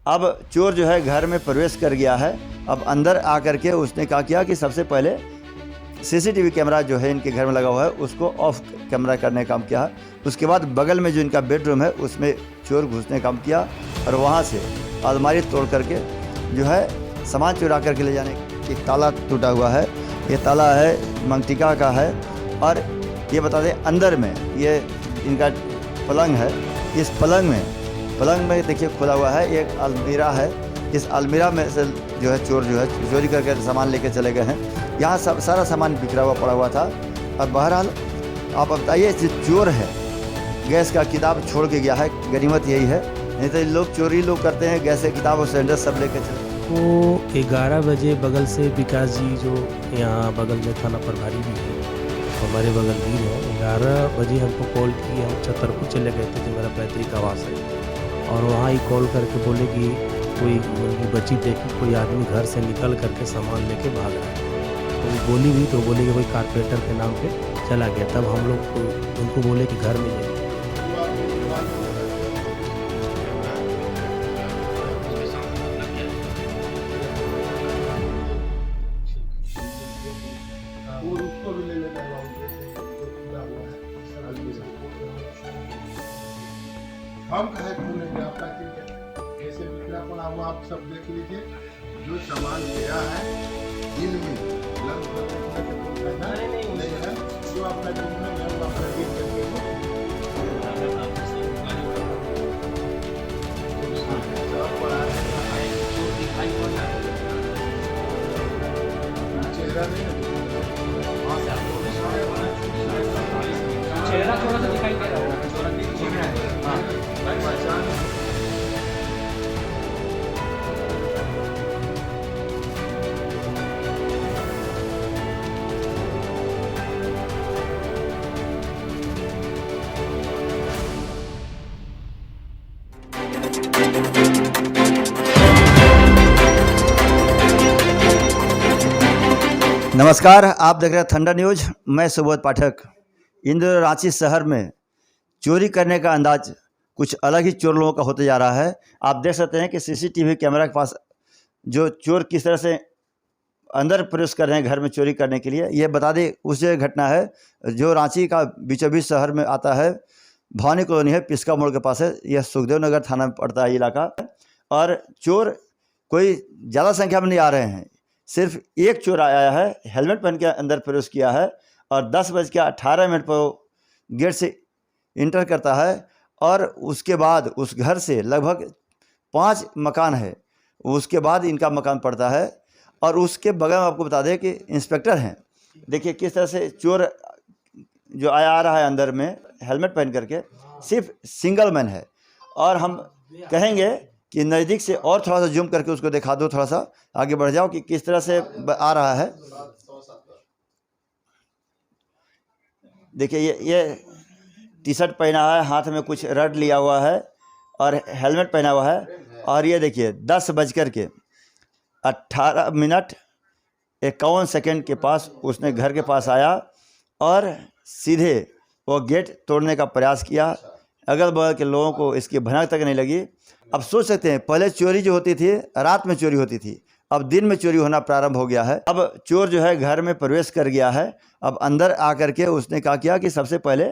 अब चोर जो है घर में प्रवेश कर गया है। अब अंदर आकर के उसने क्या किया कि सबसे पहले सीसीटीवी कैमरा जो है इनके घर में लगा हुआ है उसको ऑफ कैमरा करने का काम किया। उसके बाद बगल में जो इनका बेडरूम है उसमें चोर घुसने का काम किया और वहाँ से अलमारी तोड़ करके जो है सामान चुरा करके ले जाने। एक ताला टूटा हुआ है, ये ताला है मंगटिका का है। और ये बता दें अंदर में ये इनका पलंग है। इस पलंग में देखिए खुला हुआ है एक अलमीरा है। इस अलमीरा में से जो है चोर जो है चोरी करके सामान लेके चले गए हैं। यहाँ सब सारा सामान बिखरा हुआ पड़ा हुआ था। और बहरहाल आप बताइए जो चोर है गैस का किताब छोड़ के गया है, गनीमत यही है। नहीं तो लोग चोरी करते हैं गैस के किताब और सिलेंडर सब लेके चले। वो 11 बजे बगल से विकास जी जो यहाँ बगल में थाना प्रभारी भी है, हमारे बगल भी है, 11 बजे हमको कॉल की। हम छतरपुर चले गए थे जो मेरा पैतृक आवास है, और वहाँ ही कॉल करके बोले कि कोई उनकी बच्ची देखी कोई आदमी घर से निकल करके सामान लेके भाग रहा है। तो वो बोली भी तो बोले कि कोई कारपेंटर के नाम पे चला गया। तब हम लोग उनको बोले कि घर में जाइए। हम कहे खोलेंगे आपका कैसे विज्ञापन आप सब देख लीजिए। जो सामान गया है दिन में लगभग नहीं है, जो आपका दिन में है वो आपका दिन करके चेहरा नहीं चेहरा थोड़ा सा दिखाई दे रहा है। नमस्कार, आप देख रहे हैं थंडर न्यूज। मैं सुबोध पाठक। इन दिनों रांची शहर में चोरी करने का अंदाज कुछ अलग ही चोर लोगों का होते जा रहा है। आप देख सकते हैं कि सीसीटीवी कैमरा के पास जो चोर किस तरह से अंदर प्रवेश कर रहे हैं घर में चोरी करने के लिए। ये बता दें उस जगह घटना है जो रांची का बीचों बीच शहर में आता है। भवानी कॉलोनी है, पिस्का मोड़ के पास है। यह सुखदेव नगर थाना में पड़ता है इलाका। और चोर कोई ज़्यादा संख्या में नहीं आ रहे हैं, सिर्फ एक चोर आया है, हेलमेट पहन के अंदर प्रवेश किया है और 10:18 पर गेट से इंटर करता है। और उसके बाद उस घर से लगभग 5 मकान है, उसके बाद इनका मकान पड़ता है। और उसके बगल में आपको बता दें कि इंस्पेक्टर हैं। देखिए किस तरह से चोर जो आ रहा है अंदर में हेलमेट पहन करके, सिर्फ सिंगल मैन है। और हम कहेंगे कि नज़दीक से और थोड़ा सा जूम करके उसको दिखा दो, थोड़ा सा आगे बढ़ जाओ कि किस तरह से आ रहा है। देखिए ये टी शर्ट पहना है, हाथ में कुछ रड लिया हुआ है और हेलमेट पहना हुआ है। और ये देखिए 10:18 के पास उसने घर के पास आया और सीधे वो गेट तोड़ने का प्रयास किया। अगल बगल के लोगों को इसकी भनक तक नहीं लगी। अब सोच सकते हैं पहले चोरी जो होती थी रात में चोरी होती थी, अब दिन में चोरी होना प्रारंभ हो गया है। अब चोर जो है घर में प्रवेश कर गया है। अब अंदर आकर के उसने क्या किया कि सबसे पहले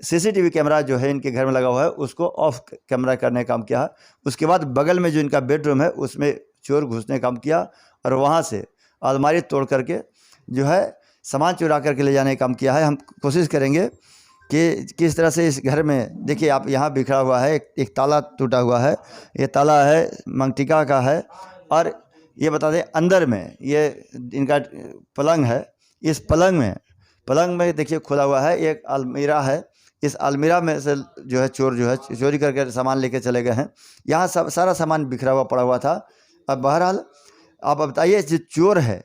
सीसीटीवी कैमरा जो है इनके घर में लगा हुआ है उसको ऑफ कैमरा करने का काम किया। उसके बाद बगल में जो इनका बेडरूम है उसमें चोर घुसने का काम किया और वहाँ से अलमारी तोड़ करके जो है सामान चुरा करके ले जाने का काम किया है। हम कोशिश करेंगे कि किस तरह से इस घर में देखिए आप यहाँ बिखरा हुआ है, एक ताला टूटा हुआ है। ये ताला है मंगटिका का है। और ये बता दें अंदर में ये इनका पलंग है। इस पलंग में देखिए खुला हुआ है एक अलमीरा है। इस अलमीरा में से जो है चोर चोरी करके सामान लेके चले गए हैं। यहाँ सब सारा सामान बिखरा हुआ पड़ा हुआ था। अब बहरहाल आप बताइए जो चोर है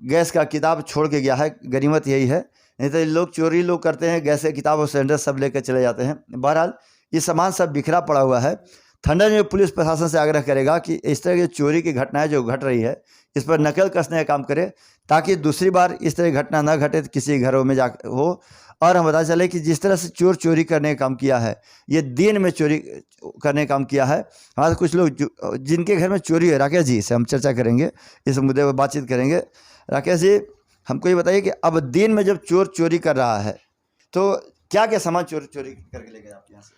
गैस का किताब छोड़ के गया है, गनीमत यही है। नहीं तो लोग चोरी करते हैं गैस के किताब और सिलेंडर सब लेकर चले जाते हैं। बहरहाल ये सामान सब बिखरा पड़ा हुआ है। ठंडा न्यूज़ पुलिस प्रशासन से आग्रह करेगा कि इस तरह की चोरी की घटनाएं जो घट रही है इस पर नकल कसने का काम करे, ताकि दूसरी बार इस तरह की घटना न घटे, किसी घरों में जा हो। और हम पता चले कि जिस तरह से चोर चोरी करने का काम किया है, ये दिन में चोरी करने का काम किया है। हमारे कुछ लोग जिनके घर में चोरी है, राकेश जी से हम चर्चा करेंगे, इस मुद्दे पर बातचीत करेंगे। राकेश जी, हमको ये बताइए कि अब दिन में जब चोर चोरी कर रहा है तो क्या क्या सामान चोरी करके ले गए आपके यहाँ से?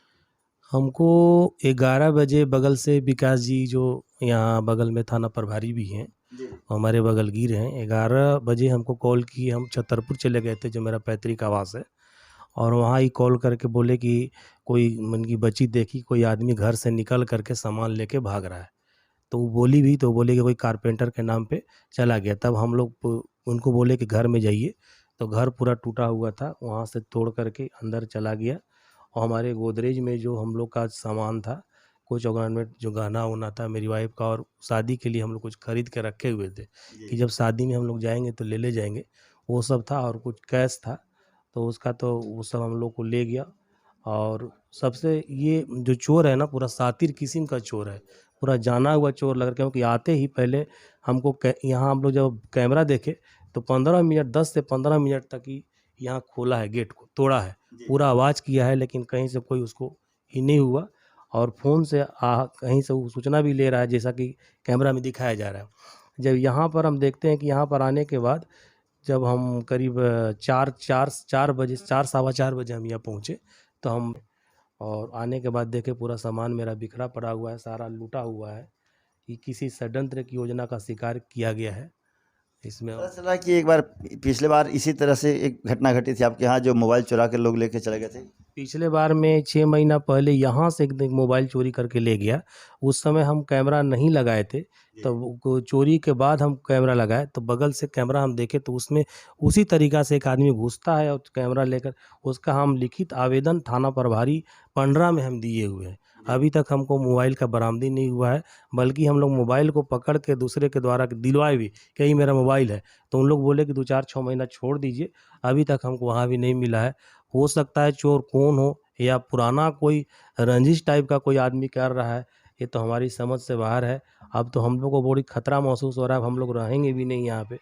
हमको 11 बजे बगल से विकास जी जो यहाँ बगल में थाना प्रभारी भी हैं, हमारे बगलगीर हैं, 11 बजे हमको कॉल की। हम छतरपुर चले गए थे जो मेरा पैतृक आवास है, और वहाँ ही कॉल करके बोले कि कोई उनकी बच्ची देखी, कोई आदमी घर से निकल करके सामान लेके भाग रहा है। तो वो बोली भी, तो बोले कि कोई कारपेंटर के नाम पे चला गया। तब हम लोग उनको बोले कि घर में जाइए, तो घर पूरा टूटा हुआ था, वहाँ से तोड़ करके अंदर चला गया। और हमारे गोदरेज में जो हम लोग का सामान था, कुछ ऑर्नामेंट जो गहना उना था मेरी वाइफ का, और शादी के लिए हम लोग कुछ खरीद के रखे हुए थे कि जब शादी में हम लोग जाएंगे तो ले जाएंगे, वो सब था। और कुछ कैश था, तो उसका तो वो सब हम लोग को ले गया। और सबसे ये जो चोर है ना, पूरा सातिर किस्म का चोर है, पूरा जाना हुआ चोर लग रहा है। क्योंकि आते ही पहले हमको यहाँ हम लोग जब कैमरा देखे तो 15 मिनट 10 से 15 मिनट तक ही यहाँ खोला है, गेट को तोड़ा है, पूरा आवाज़ किया है, लेकिन कहीं से कोई उसको ही नहीं हुआ। और फ़ोन से कहीं से वो सूचना भी ले रहा है, जैसा कि कैमरा में दिखाया जा रहा है। जब यहाँ पर हम देखते हैं कि यहाँ पर आने के बाद जब हम करीब 4 बजे 4 सवा 4 बजे हम यहाँ पहुँचे, तो हम और आने के बाद देखे पूरा सामान मेरा बिखरा पड़ा हुआ है, सारा लूटा हुआ है, कि किसी षड्यंत्र की योजना का शिकार किया गया है इसमें। पता चला कि एक बार पिछले बार इसी तरह से एक घटना घटी थी आपके यहाँ, जो मोबाइल चुरा कर लोग लेके चले गए थे। पिछले बार में 6 महीना पहले यहाँ से एक मोबाइल चोरी करके ले गया। उस समय हम कैमरा नहीं लगाए थे, तो चोरी के बाद हम कैमरा लगाए, तो बगल से कैमरा हम देखे तो उसमें उसी तरीक़ा से एक आदमी घुसता है और कैमरा लेकर, उसका हम लिखित आवेदन थाना प्रभारी पंडरा में हम दिए हुए हैं। अभी तक हमको मोबाइल का बरामदी नहीं हुआ है, बल्कि हम लोग मोबाइल को पकड़ के दूसरे के द्वारा दिलवाए भी कि यही मेरा मोबाइल है, तो उन लोग बोले कि 2-4-6 महीना छोड़ दीजिए। अभी तक हमको वहाँ भी नहीं मिला है। हो सकता है चोर कौन हो, या पुराना कोई रंजिश टाइप का कोई आदमी कर रहा है, ये तो हमारी समझ से बाहर है। अब तो हम लोग को बड़ी खतरा महसूस हो रहा है, अब हम लोग रहेंगे भी नहीं यहाँ पे,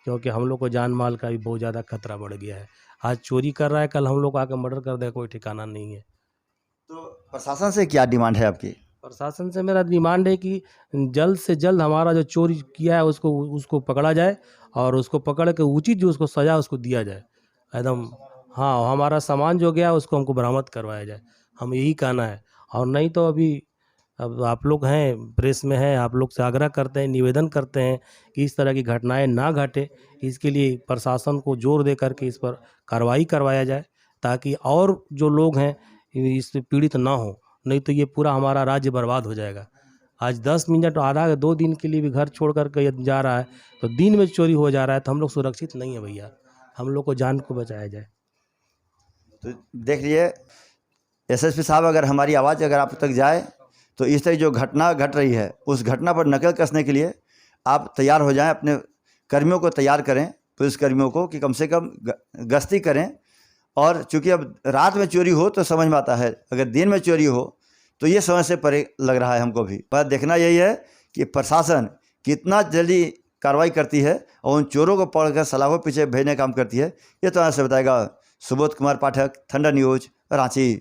क्योंकि हम लोग को जान माल का भी बहुत ज़्यादा खतरा बढ़ गया है। आज चोरी कर रहा है, कल हम लोग आके मर्डर कर दे, कोई ठिकाना नहीं है। तो प्रशासन से क्या डिमांड है आपकी? प्रशासन से मेरा डिमांड है कि जल्द से जल्द हमारा जो चोरी किया है उसको पकड़ा जाए, और उसको पकड़ के उचित जो उसको सज़ा उसको दिया जाए एकदम। हाँ, हमारा सामान जो गया उसको हमको बरामद करवाया जाए, हम यही कहना है। और नहीं तो अभी अब आप लोग हैं, प्रेस में हैं, आप लोग से आग्रह करते हैं, निवेदन करते हैं कि इस तरह की घटनाएं ना घटे, इसके लिए प्रशासन को जोर दे करके इस पर कार्रवाई करवाया जाए, ताकि और जो लोग हैं इससे पीड़ित ना हो। नहीं तो ये पूरा हमारा राज्य बर्बाद हो जाएगा। आज 10 मिनट आधा 2 दिन के लिए भी घर छोड़ करके जा रहा है, तो दिन में चोरी हो जा रहा है, तो हम लोग सुरक्षित नहीं है भैया। हम लोग को जान को बचाया जाए। तो देख लिए एसएसपी साहब, अगर हमारी आवाज़ अगर आप तक जाए तो इस तरह जो घटना घट रही है उस घटना पर नकल कसने के लिए आप तैयार हो जाएं, अपने कर्मियों को तैयार करें, पुलिस कर्मियों को, कि कम से कम गश्ती करें। और चूँकि अब रात में चोरी हो तो समझ में आता है, अगर दिन में चोरी हो तो ये समझ से परे लग रहा है हमको भी। पर देखना यही है कि प्रशासन कितना जल्दी कार्रवाई करती है और उन चोरों को पकड़कर सलाखों पीछे भेजने का काम करती है। ये तो यहाँ से बताएगा सुबोध कुमार पाठक, थंडर न्यूज़, रांची।